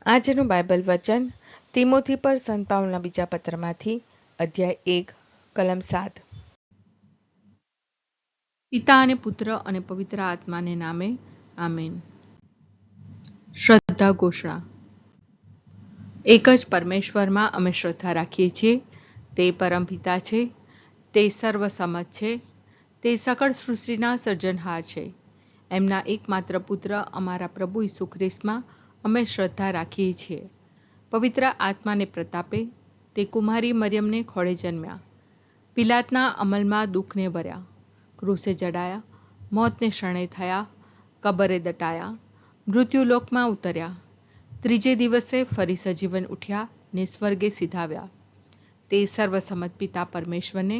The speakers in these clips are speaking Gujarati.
આજનું બાઇબલ વચન તિમોથી પર સંત પાઉલના બીજા પત્રમાંથી અધ્યાય 1 કલમ 7। પિતા અને પુત્ર અને પવિત્ર આત્માને નામે આમેન। શ્રદ્ધા ઘોષણા। એક જ પરમેશ્વરમાં અમે શ્રદ્ધા રાખીએ છીએ। તે પરમપિતા છે, તે સર્વસમત છે, તે સકળ સૃષ્ટિના સર્જનહાર છે। એમના એકમાત્ર પુત્ર અમારા પ્રભુ ઈસુ ખ્રિસ્તમાં અમે શ્રદ્ધા રાખીએ છીએ। પવિત્ર આત્માને પ્રતાપે તે કુમારી મરિયમને ખોળે જન્મ્યા, પિલાતના અમલમાં દુઃખને ભર્યા, ક્રૂસે જડાયા, મોતને શરણે થયા, કબરે દટાયા, મૃત્યુલોકમાં ઉતર્યા, ત્રીજે દિવસે ફરી સજીવન ઉઠ્યા ને સ્વર્ગે સિધાવ્યા। તે સર્વસમત પિતા પરમેશ્વરને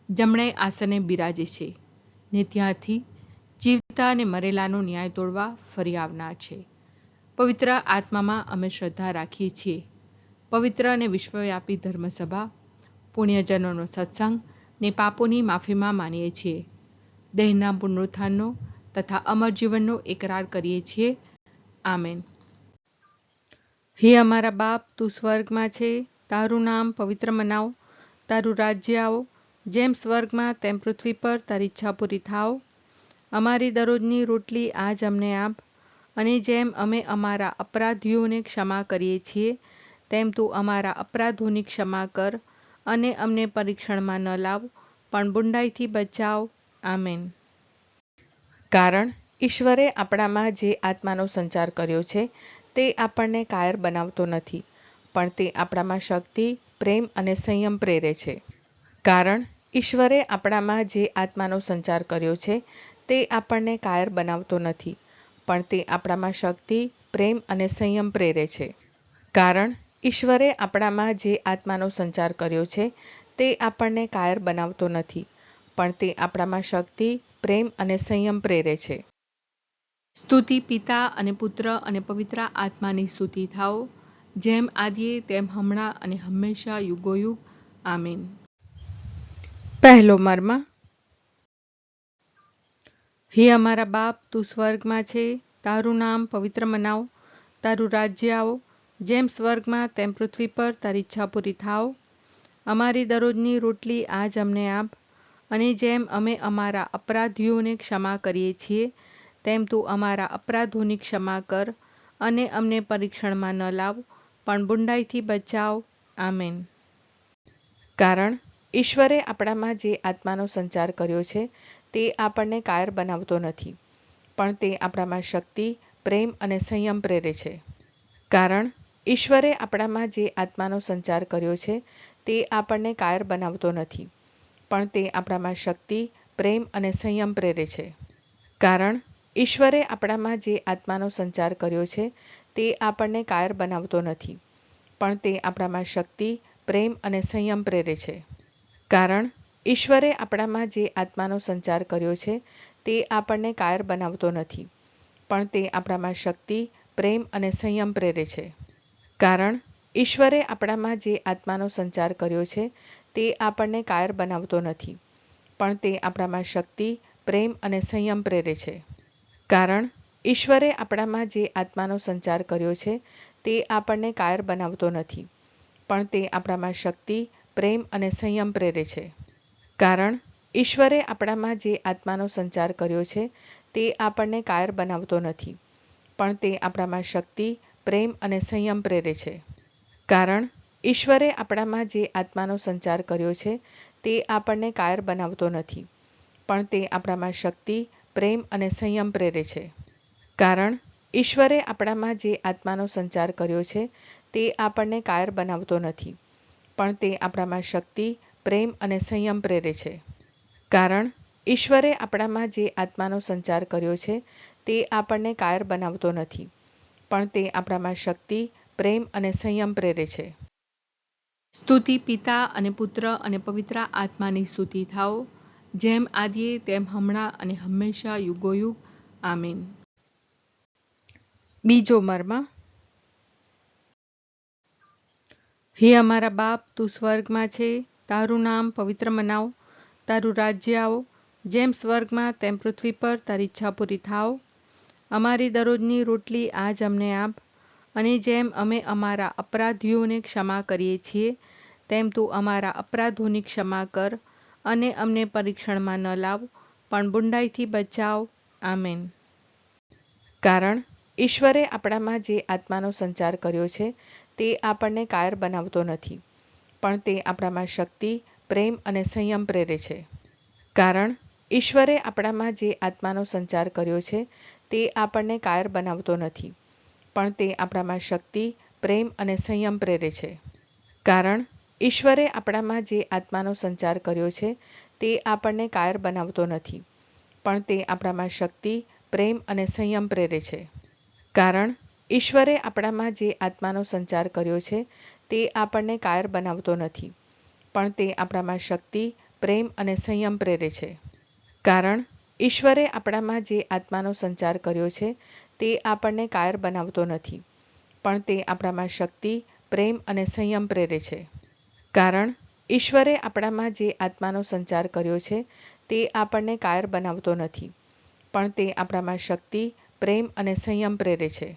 જમણે આસને બિરાજે છે ને ત્યાંથી જીવતા અને મરેલાનો ન્યાય તોડવા ફરી આવનાર છે। પવિત્ર આત્મામાં અમે શ્રદ્ધા રાખીએ છીએ। પવિત્ર અને વિશ્વવ્યાપી ધર્મસભા, પુણ્યજનોનો સત્સંગ ને પાપોની માફીમાં માનીએ છીએ। દેહના પુનરુત્થાનનો તથા અમર જીવનનો એકરાર કરીએ છીએ। આમેન। હે અમારા બાપ, તું સ્વર્ગમાં છે, તારું નામ પવિત્ર મનાવ, તારું રાજ્ય આવો, જેમ સ્વર્ગમાં તેમ પૃથ્વી પર તારી ઈચ્છા પૂરી થાવ। અમારી દરરોજની રોટલી આજ અમને આપ, અને જેમ અમે અમારા અપરાધીઓને ક્ષમા કરીએ છીએ તેમ તું અમારા અપરાધોની ક્ષમા કર, અને અમને પરીક્ષણમાં ન લાવ પણ બુંડાઈથી બચાવ। આમેન। કારણ ઈશ્વરે આપણામાં જે આત્માનો સંચાર કર્યો છે તે આપણને કાયર બનાવતો નથી, પણ તે આપણામાં શક્તિ, પ્રેમ અને સંયમ પ્રેરે છે। કારણ ઈશ્વરે આપણામાં જે આત્માનો સંચાર કર્યો છે તે આપણને કાયર બનાવતો નથી, પણ તે આપણામાં શક્તિ, પ્રેમ અને સંયમ પ્રેરે છે। કારણ ઈશ્વરે આપણામાં જે આત્માનો સંચાર કર્યો છે તે આપણને કાયર બનાવતો નથી, પણ તે આપણામાં શક્તિ, પ્રેમ અને સંયમ પ્રેરે છે। સ્તુતિ પિતા અને પુત્ર અને પવિત્ર આત્માની સ્તુતિ થાઓ, જેમ આદિએ તેમ હમણાં અને હંમેશા યુગોયુગ। આમેન। પહેલો મર્મ। હે અમારા બાપ, તું સ્વર્ગમાં છે, તારું નામ પવિત્ર મનાવ, તારું રાજ્ય આવો, જેમ સ્વર્ગમાં તેમ પૃથ્વી પર તારી ઈચ્છા પૂરી થાવ। અમારી દરરોજની રોટલી આજ અમને આપ, અને જેમ અમે અમારા અપરાધીઓને ક્ષમા કરીએ છીએ તેમ તું અમારા અપરાધોની ક્ષમા કર, અને અમને પરીક્ષણમાં ન લાવ પણ બુંડાઈથી બચાવ। આમેન। કારણ ઈશ્વરે આપણામાં જે આત્માનો સંચાર કર્યો છે તે આપણને કાયર બનાવતો નથી, પણ તે આપણામાં શક્તિ, પ્રેમ અને સંયમ પ્રેરે છે। કારણ ઈશ્વરે આપણામાં જે આત્માનો સંચાર કર્યો છે તે આપણને કાયર બનાવતો નથી, પણ તે આપણામાં શક્તિ, પ્રેમ અને સંયમ પ્રેરે છે। કારણ ઈશ્વરે આપણામાં જે આત્માનો સંચાર કર્યો છે તે આપણને કાયર બનાવતો નથી, પણ તે આપણામાં શક્તિ, પ્રેમ અને સંયમ પ્રેરે છે। કારણ ઈશ્વરે આપણામાં જે આત્માનો સંચાર કર્યો છે તે આપણને કાયર બનાવતો નથી, પણ તે આપણામાં શક્તિ, પ્રેમ અને સંયમ પ્રેરે છે। કારણ ઈશ્વરે આપણામાં જે આત્માનો સંચાર કર્યો છે તે આપણને કાયર બનાવતો નથી, પણ તે આપણામાં શક્તિ, પ્રેમ અને સંયમ પ્રેરે છે। કારણ ઈશ્વરે આપણામાં જે આત્માનો સંચાર કર્યો છે તે આપણને કાયર બનાવતો નથી, પણ તે આપણામાં શક્તિ, પ્રેમ અને સંયમ પ્રેરે છે। કારણ ઈશ્વરે આપણામાં જે આત્માનો સંચાર કર્યો છે તે આપણને કાયર બનાવતો નથી, પણ તે આપણામાં શક્તિ, પ્રેમ અને સંયમ પ્રેરે છે। કારણ ઈશ્વરે આપણામાં જે આત્માનો સંચાર કર્યો છે તે આપણને કાયર બનાવતો નથી, પણ તે આપણામાં શક્તિ, પ્રેમ અને સંયમ પ્રેરે છે। કારણ ઈશ્વરે આપણામાં જે આત્માનો સંચાર કર્યો છે તે આપણને કાયર બનાવતો નથી, પણ તે આપણામાં શક્તિ, પ્રેમ અને સંયમ પ્રેરે છે। કારણ ઈશ્વરે આપણામાં જે આત્માનો સંચાર કર્યો છે તે આપણને કાયર બનાવતો નથી, પણ તે આપણામાં શક્તિ, પ્રેમ અને સંયમ પ્રેરે છે। સ્તુતિ પિતા અને પુત્ર અને પવિત્ર આત્માની સ્તુતિ થાઓ, જેમ આદિએ તેમ હમણાં અને હંમેશા યુગોયુગ। આમેન। બીજો મર્મ। હે અમારા બાપ, તું સ્વર્ગમાં છે, તારું નામ પવિત્ર મનાવ, તારું રાજ્ય આવો, જેમ સ્વર્ગમાં તેમ પૃથ્વી પર તારી ઈચ્છા પૂરી થાવ। અમારી દરરોજની રોટલી આજ અમને આપ, અને જેમ અમે અમારા અપરાધીઓને ક્ષમા કરીએ છીએ તેમ તું અમારા અપરાધોની ક્ષમા કર અને અમને પરીક્ષણમાં ન લાવ પણ બુંડાઈથી બચાવ. આમેન. કારણ ઈશ્વરે આપણામાં જે આત્માનો સંચાર કર્યો છે તે આપણને કાયર બનાવતો નથી, પણ તે આપણામાં શક્તિ, પ્રેમ અને સંયમ પ્રેરે છે. કારણ ઈશ્વરે આપણામાં જે આત્માનો સંચાર કર્યો છે તે આપણને કાયર બનાવતો નથી, પણ તે આપણામાં શક્તિ, પ્રેમ અને સંયમ પ્રેરે છે. કારણ ઈશ્વરે આપણામાં જે આત્માનો સંચાર કર્યો છે તે આપણને કાયર બનાવતો નથી, પણ તે આપણામાં શક્તિ, પ્રેમ અને સંયમ પ્રેરે છે. કારણ ઈશ્વરે આપણામાં જે આત્માનો સંચાર કર્યો છે તે આપણને કાયર બનાવતો નથી, પણ તે આપણામાં શક્તિ, પ્રેમ અને સંયમ પ્રેરે છે. કારણ ઈશ્વરે આપણામાં જે આત્માનો સંચાર કર્યો છે તે આપણને કાયર બનાવતો નથી, પણ તે આપણામાં શક્તિ, પ્રેમ અને સંયમ પ્રેરે છે. કારણ ઈશ્વરે આપણામાં જે આત્માનો સંચાર કર્યો છે તે આપણને કાયર બનાવતો નથી, પણ તે આપણામાં શક્તિ, પ્રેમ અને સંયમ પ્રેરે છે.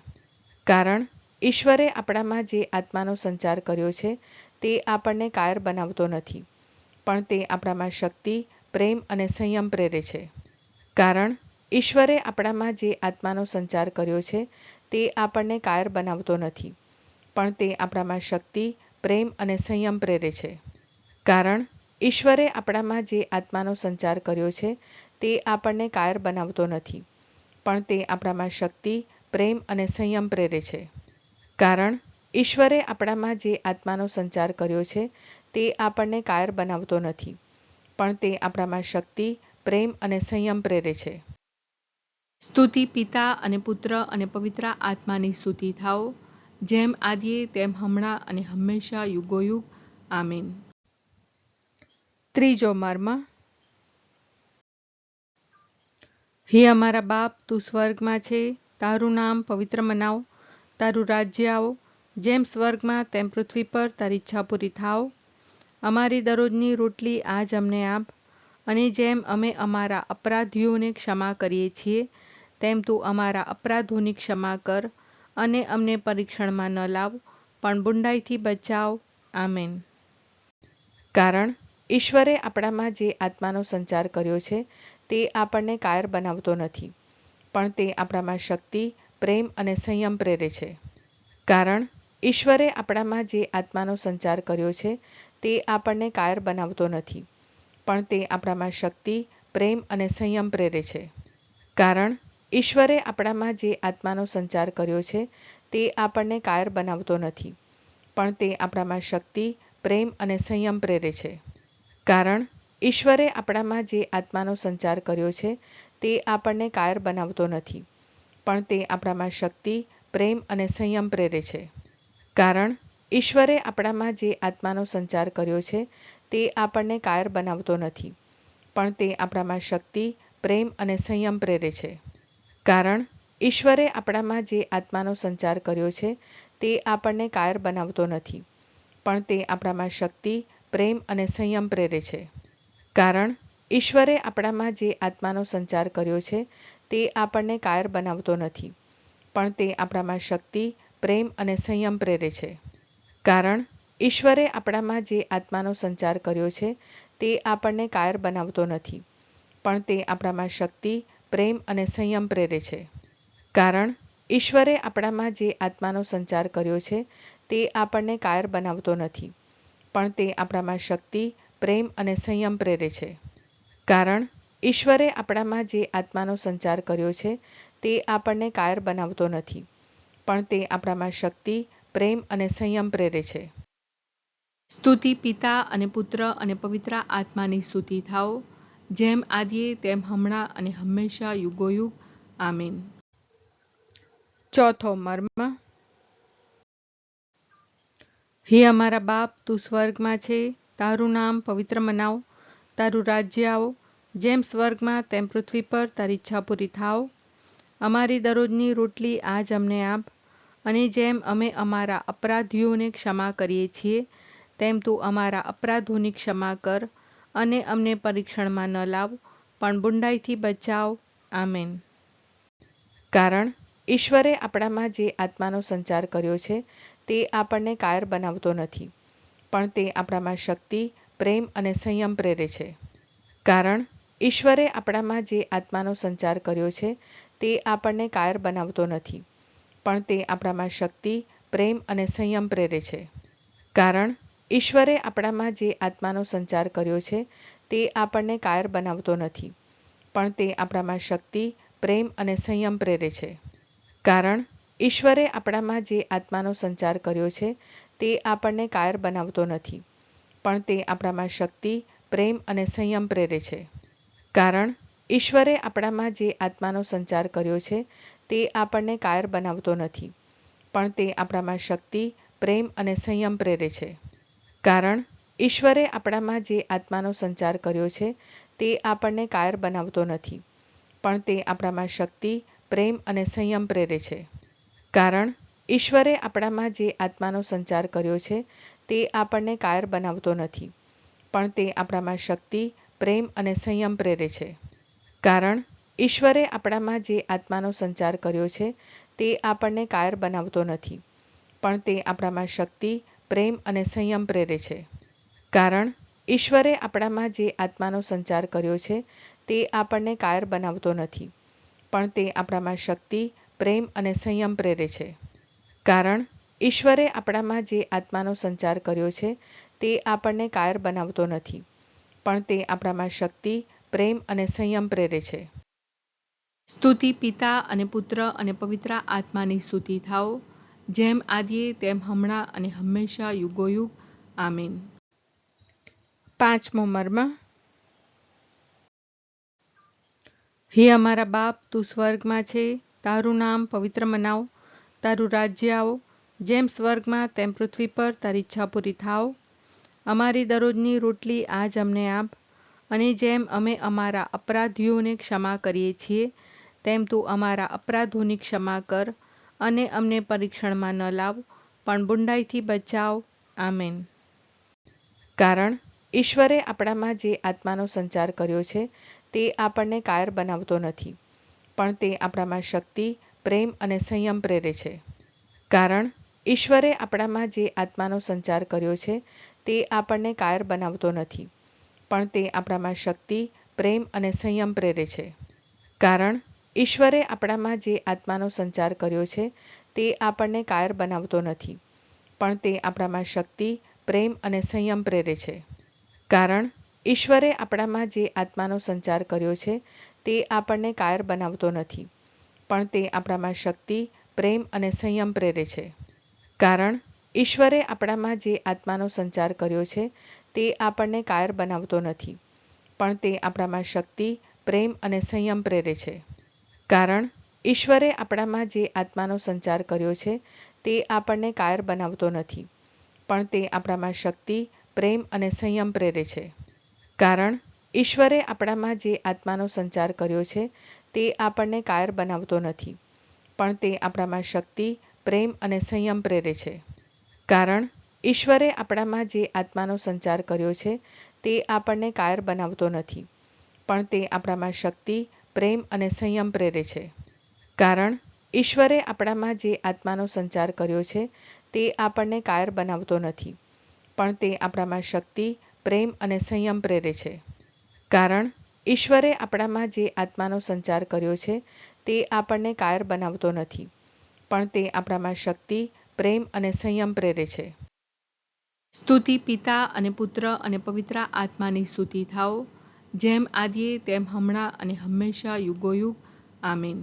કારણ ઈશ્વરે આપણામાં જે આત્માનો સંચાર કર્યો છે તે આપણને કાયર બનાવતો નથી, પણ તે આપણામાં શક્તિ, પ્રેમ અને સંયમ પ્રેરે છે. કારણ ઈશ્વરે આપણામાં જે આત્માનો સંચાર કર્યો છે તે આપણને કાયર બનાવતો નથી, પણ તે આપણામાં શક્તિ, પ્રેમ અને સંયમ પ્રેરે છે. કારણ ઈશ્વરે આપણામાં જે આત્માનો સંચાર કર્યો છે તે આપણને કાયર બનાવતો નથી, પણ તે આપણામાં શક્તિ, પ્રેમ અને સંયમ પ્રેરે છે. કારણ ઈશ્વરે આપણામાં જે આત્માનો સંચાર કર્યો છે તે આપણને કાયર બનાવતો નથી, પણ તે આપણામાં શક્તિ, પ્રેમ અને સંયમ પ્રેરે છે. સ્તુતિ પિતા અને પુત્ર અને પવિત્ર આત્માની સ્તુતિ થાઓ, જેમ આદિએ તેમ હમણાં અને હંમેશા યુગોયુગ. આમીન. ત્રીજો મર્મ. હે અમારા બાપ, તું સ્વર્ગમાં છે, તારું નામ પવિત્ર મનાવ, તારું રાજ્ય આવો, જેમ સ્વર્ગમાં તેમ પૃથ્વી પર તારી ઈચ્છા પૂરી થાવ. અમારી દરરોજની રોટલી આજ અમને આપ, અને જેમ અમે અમારા અપરાધીઓને ક્ષમા કરીએ છીએ તેમ તું અમારા અપરાધોની ક્ષમા કર અને અમને પરીક્ષણમાં ન લાવ પણ બુંડાઈથી બચાવ. આમેન. કારણ ઈશ્વરે આપણામાં જે આત્માનો સંચાર કર્યો છે તે આપણને કાયર બનાવતો નથી, પણ તે આપણામાં શક્તિ, પ્રેમ અને સંયમ પ્રેરે છે. કારણ ઈશ્વરે આપણામાં જે આત્માનો સંચાર કર્યો છે તે આપણને કાયર બનાવતો નથી, પણ તે આપણામાં શક્તિ, પ્રેમ અને સંયમ પ્રેરે છે. કારણ ઈશ્વરે આપણામાં જે આત્માનો સંચાર કર્યો છે તે આપણને કાયર બનાવતો નથી, પણ તે આપણામાં શક્તિ, પ્રેમ અને સંયમ પ્રેરે છે. કારણ ઈશ્વરે આપણામાં જે આત્માનો સંચાર કર્યો છે તે આપણને કાયર બનાવતો નથી, પણ તે આપણામાં શક્તિ, પ્રેમ અને સંયમ પ્રેરે છે. કારણ ઈશ્વરે આપણામાં જે આત્માનો સંચાર કર્યો છે તે આપણને કાયર બનાવતો નથી, પણ તે આપણામાં શક્તિ, પ્રેમ અને સંયમ પ્રેરે છે. કારણ ઈશ્વરે આપણામાં જે આત્માનો સંચાર કર્યો છે તે આપણને કાયર બનાવતો નથી, પણ તે આપણામાં શક્તિ, પ્રેમ અને સંયમ પ્રેરે છે. કારણ ઈશ્વરે આપણામાં જે આત્માનો સંચાર કર્યો છે તે આપણને કાયર બનાવતો નથી, પણ તે આપણામાં શક્તિ, પ્રેમ અને સંયમ પ્રેરે છે. કારણ ઈશ્વરે આપણામાં જે આત્માનો સંચાર કર્યો છે તે આપણને કાયર બનાવતો નથી, પણ તે આપણામાં શક્તિ, પ્રેમ અને સંયમ પ્રેરે છે. કારણ ઈશ્વરે આપણામાં જે આત્માનો સંચાર કર્યો છે તે આપણને કાયર બનાવતો નથી, પણ તે આપણામાં શક્તિ, પ્રેમ અને સંયમ પ્રેરે છે. કારણ ઈશ્વરે આપણામાં જે આત્માનો સંચાર કર્યો છે તે આપણને કાયર બનાવતો નથી, પણ તે આપણામાં શક્તિ, પ્રેમ અને સંયમ પ્રેરે છે. સ્તુતિ પિતા અને પુત્ર અને પવિત્ર આત્માની સ્તુતિ થાઓ, જેમ આદિએ તેમ હમણાં અને હંમેશા યુગોયુગ. આમીન. ચોથો મર્મ. હે અમારા બાપ, તું સ્વર્ગમાં છે, તારું નામ પવિત્ર મનાવ, તારું રાજ્ય આવો, જેમ સ્વર્ગમાં તેમ પૃથ્વી પર તારી ઈચ્છા પૂરી થાવ. અમારી દરરોજની રોટલી આજ અમને આપ, અને જેમ અમે અમારા અપરાધીઓને ક્ષમા કરીએ છીએ તેમ તું અમારા અપરાધોની ક્ષમા કર અને અમને પરીક્ષણમાં ન લાવ પણ બુંડાઈથી બચાવ. આમેન. કારણ ઈશ્વરે આપણામાં જે આત્માનો સંચાર કર્યો છે તે આપણને કાયર બનાવતો નથી, પણ તે આપણામાં શક્તિ, પ્રેમ અને સંયમ પ્રેરે છે. કારણ ઈશ્વરે આપણામાં જે આત્માનો સંચાર કર્યો છે તે આપણને કાયર બનાવતો નથી, પણ તે આપણામાં શક્તિ, પ્રેમ અને સંયમ પ્રેરે છે. કારણ ઈશ્વરે આપણામાં જે આત્માનો સંચાર કર્યો છે તે આપણને કાયર બનાવતો નથી, પણ તે આપણામાં શક્તિ, પ્રેમ અને સંયમ પ્રેરે છે. કારણ ઈશ્વરે આપણામાં જે આત્માનો સંચાર કર્યો છે તે આપણને કાયર બનાવતો નથી, પણ તે આપણામાં શક્તિ, પ્રેમ અને સંયમ પ્રેરે છે. કારણ ઈશ્વરે આપણામાં જે આત્માનો સંચાર કર્યો છે તે આપણને કાયર બનાવતો નથી, પણ તે આપણામાં શક્તિ, પ્રેમ અને સંયમ પ્રેરે છે. કારણ ઈશ્વરે આપણામાં જે આત્માનો સંચાર કર્યો છે તે આપણને કાયર બનાવતો નથી, પણ તે આપણામાં શક્તિ, પ્રેમ અને સંયમ પ્રેરે છે. કારણ ઈશ્વરે આપણામાં જે આત્માનો સંચાર કર્યો છે તે આપણને કાયર બનાવતો નથી, પણ તે આપણામાં શક્તિ, પ્રેમ અને સંયમ પ્રેરે છે. કારણ ઈશ્વરે આપણામાં જે આત્માનો સંચાર કર્યો છે તે આપણને કાયર બનાવતો નથી, પણ તે આપણામાં શક્તિ, પ્રેમ અને સંયમ પ્રેરે છે. કારણ ઈશ્વરે આપણામાં જે આત્માનો સંચાર કર્યો છે તે આપણને કાયર બનાવતો નથી, પણ તે આપણામાં શક્તિ, પ્રેમ અને સંયમ પ્રેરે છે. કારણ ઈશ્વરે આપણામાં જે આત્માનો સંચાર કર્યો છે તે આપણને કાયર બનાવતો નથી, પણ તે આપણામાં શક્તિ, પ્રેમ અને સંયમ પ્રેરે છે. સ્તુતિ પિતા અને પુત્ર અને પવિત્ર આત્માની સ્તુતિ થાઓ, જેમ આદિએ તેમ હમણાં અને હંમેશા યુગોયુગ. આમીન. પાંચમો મર્મ. હે અમારા બાપ, તું સ્વર્ગમાં છે, તારું નામ પવિત્ર મનાવ, તારું રાજ્ય આવો, જેમ સ્વર્ગમાં તેમ પૃથ્વી પર તારી ઈચ્છા પૂરી થાવ. અમારી દરરોજની રોટલી આજ અમને આપ, અને જેમ અમે અમારા અપરાધીઓને ક્ષમા કરીએ છીએ તેમ તું અમારા અપરાધોની ક્ષમા કર, અને અમને પરીક્ષણમાં ન લાવ, પણ બુંડાઈથી બચાવ. આમેન. કારણ ઈશ્વરે આપણામાં જે આત્માનો સંચાર કર્યો છે તે આપણને કાયર બનાવતો નથી, પણ તે આપણામાં શક્તિ, પ્રેમ અને સંયમ પ્રેરે છે. કારણ ઈશ્વરે આપણામાં જે આત્માનો સંચાર કર્યો છે તે આપણને કાયર બનાવતો નથી, પણ તે આપણામાં શક્તિ, પ્રેમ અને સંયમ પ્રેરે છે. કારણ ઈશ્વરે આપણામાં જે આત્માનો સંચાર કર્યો છે તે આપણને કાયર બનાવતો નથી, પણ તે આપણામાં શક્તિ, પ્રેમ અને સંયમ પ્રેરે છે. કારણ ઈશ્વરે આપણામાં જે આત્માનો સંચાર કર્યો છે તે આપણને કાયર બનાવતો નથી, પણ તે આપણામાં શક્તિ, પ્રેમ અને સંયમ પ્રેરે છે. કારણ ઈશ્વરે આપણામાં જે આત્માનો સંચાર કર્યો છે તે આપણને કાયર બનાવતો નથી, પણ તે આપણામાં શક્તિ, પ્રેમ અને સંયમ પ્રેરે છે. કારણ ઈશ્વરે આપણામાં જે આત્માનો સંચાર કર્યો છે તે આપણને કાયર બનાવતો નથી, પણ તે આપણામાં શક્તિ, પ્રેમ અને સંયમ પ્રેરે છે. કારણ ઈશ્વરે આપણામાં જે આત્માનો સંચાર કર્યો છે તે આપણને કાયર બનાવતો નથી, પણ તે આપણામાં શક્તિ, પ્રેમ અને સંયમ પ્રેરે છે. કારણ ઈશ્વરે આપણામાં જે આત્માનો સંચાર કર્યો છે તે આપણને કાયર બનાવતો નથી, પણ તે આપણામાં શક્તિ, પ્રેમ અને સંયમ પ્રેરે છે. કારણ ઈશ્વરે આપણામાં જે આત્માનો સંચાર કર્યો છે તે આપણને કાયર બનાવતો નથી, પણ તે આપણામાં શક્તિ, પ્રેમ અને સંયમ પ્રેરે છે. કારણ ઈશ્વરે આપણામાં જે આત્માનો સંચાર કર્યો છે તે આપણને કાયર બનાવતો નથી, પણ તે આપણામાં શક્તિ, પ્રેમ અને સંયમ પ્રેરે છે. સ્તુતિ પિતા અને પુત્ર અને પવિત્ર આત્માની સ્તુતિ થાઓ, જેમ આદિએ તેમ હમણાં અને હંમેશા યુગોયુગ. આમીન.